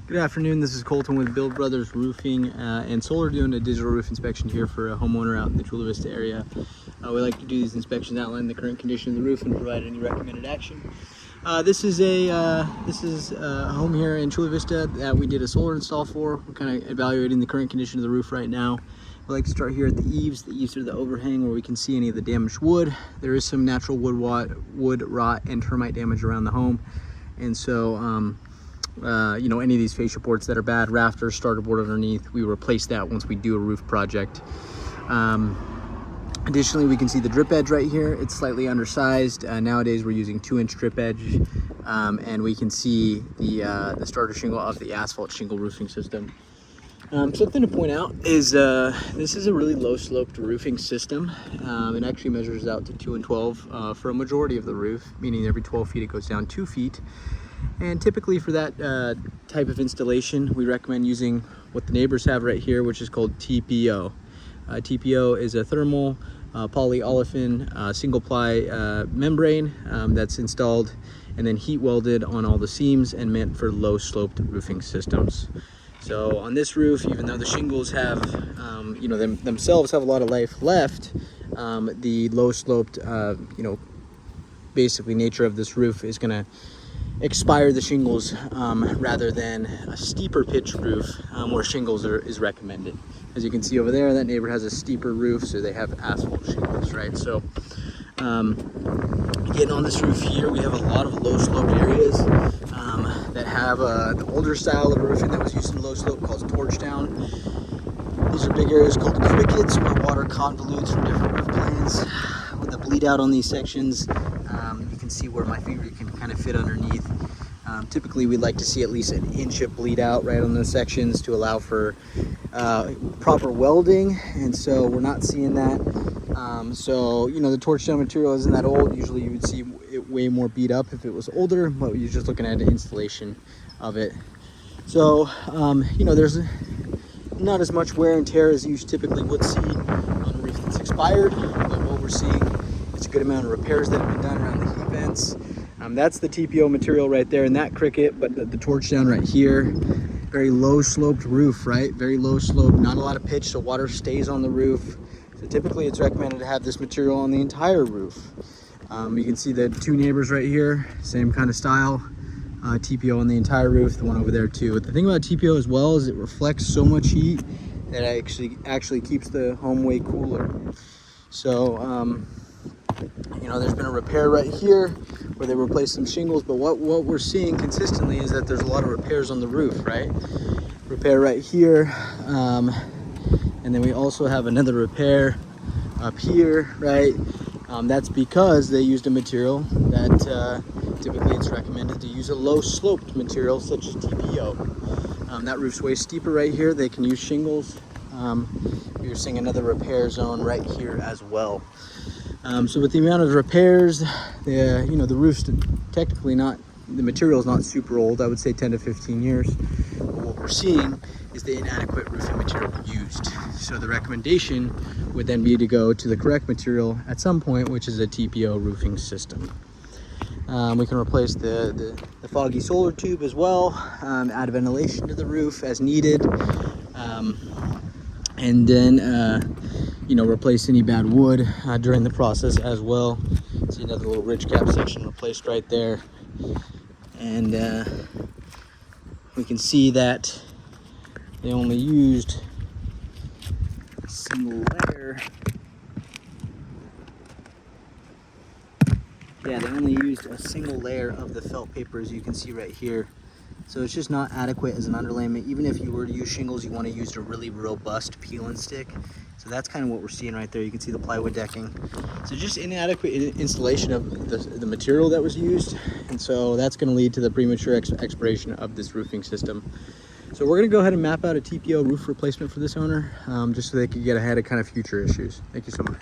Good afternoon, this is Colton with Build Brothers Roofing and Solar, doing a digital roof inspection here for a homeowner out in the Chula Vista area. We like to do these inspections, outline the current condition of the roof, and provide any recommended action. This is a home here in Chula Vista that we did a solar install for. We're kind of evaluating the current condition of the roof right now. We like to start here at the eaves. The eaves are the overhang where we can see any of the damaged wood. There is some natural wood rot and termite damage around the home, and so any of these fascia boards that are bad, rafters, starter board underneath, we replace that once we do a roof project. Additionally, we can see the drip edge right here. It's slightly undersized. Nowadays we're using 2-inch drip edge, and we can see the starter shingle of the asphalt shingle roofing system. Something to point out is this is a really low sloped roofing system. It actually measures out to 2 and 12 for a majority of the roof, meaning every 12 feet it goes down 2 feet. And typically for that type of installation, we recommend using what the neighbors have right here, which is called TPO. TPO is a thermal polyolefin single ply membrane that's installed and then heat welded on all the seams and meant for low sloped roofing systems. So on this roof, even though the shingles have, themselves have a lot of life left, the low sloped, basically nature of this roof is going to expire the shingles rather than a steeper pitch roof where shingles is recommended. As you can see over there, that neighbor has a steeper roof, so they have asphalt shingles, right? So getting on this roof here, we have a lot of low sloped areas that have the older style of roofing that was used in low slope called torch down. These are big areas called crickets, where water convolutes from different roof planes. With the bleed out on these sections, you can see where my finger can kind of fit underneath. Typically we'd like to see at least an inch of bleed out right on those sections to allow for proper welding, and so we're not seeing that. The torch down material isn't that old. Usually you would see it way more beat up if it was older, but you're just looking at an installation of it. So there's not as much wear and tear as you typically would see on a roof that's expired, but what we're seeing is a good amount of repairs that have been done around the heat vents. That's the TPO material right there in that cricket, but the torch down right here, very low sloped roof, right? Very low slope, not a lot of pitch, so water stays on the roof. So typically it's recommended to have this material on the entire roof. You can see the two neighbors right here, same kind of style. TPO on the entire roof, the one over there too. But the thing about TPO as well is it reflects so much heat that it actually keeps the home way cooler. So there's been a repair right here where they replaced some shingles, but what we're seeing consistently is that there's a lot of repairs on the roof, right? Repair right here, and then we also have another repair up here, right? That's because they used a material that typically it's recommended to use a low sloped material such as TPO. That roof's way steeper right here. They can use shingles. You're seeing another repair zone right here as well. So with the amount of repairs, the roof's technically not, the material is not super old. I would say 10 to 15 years. But what we're seeing is the inadequate roofing material used. So the recommendation would then be to go to the correct material at some point, which is a TPO roofing system. We can replace the foggy solar tube as well, add ventilation to the roof as needed, and then replace any bad wood during the process as well. See another little ridge cap section replaced right there, and we can see that they only used a single layer. Yeah, they only used a single layer of the felt paper, as you can see right here. So it's just not adequate as an underlayment. Even if you were to use shingles, you want to use a really robust peel and stick. So that's kind of what we're seeing right there. You can see the plywood decking. So just inadequate installation of the material that was used. And so that's going to lead to the premature expiration of this roofing system. So we're going to go ahead and map out a TPO roof replacement for this owner, just so they can get ahead of kind of future issues. Thank you so much.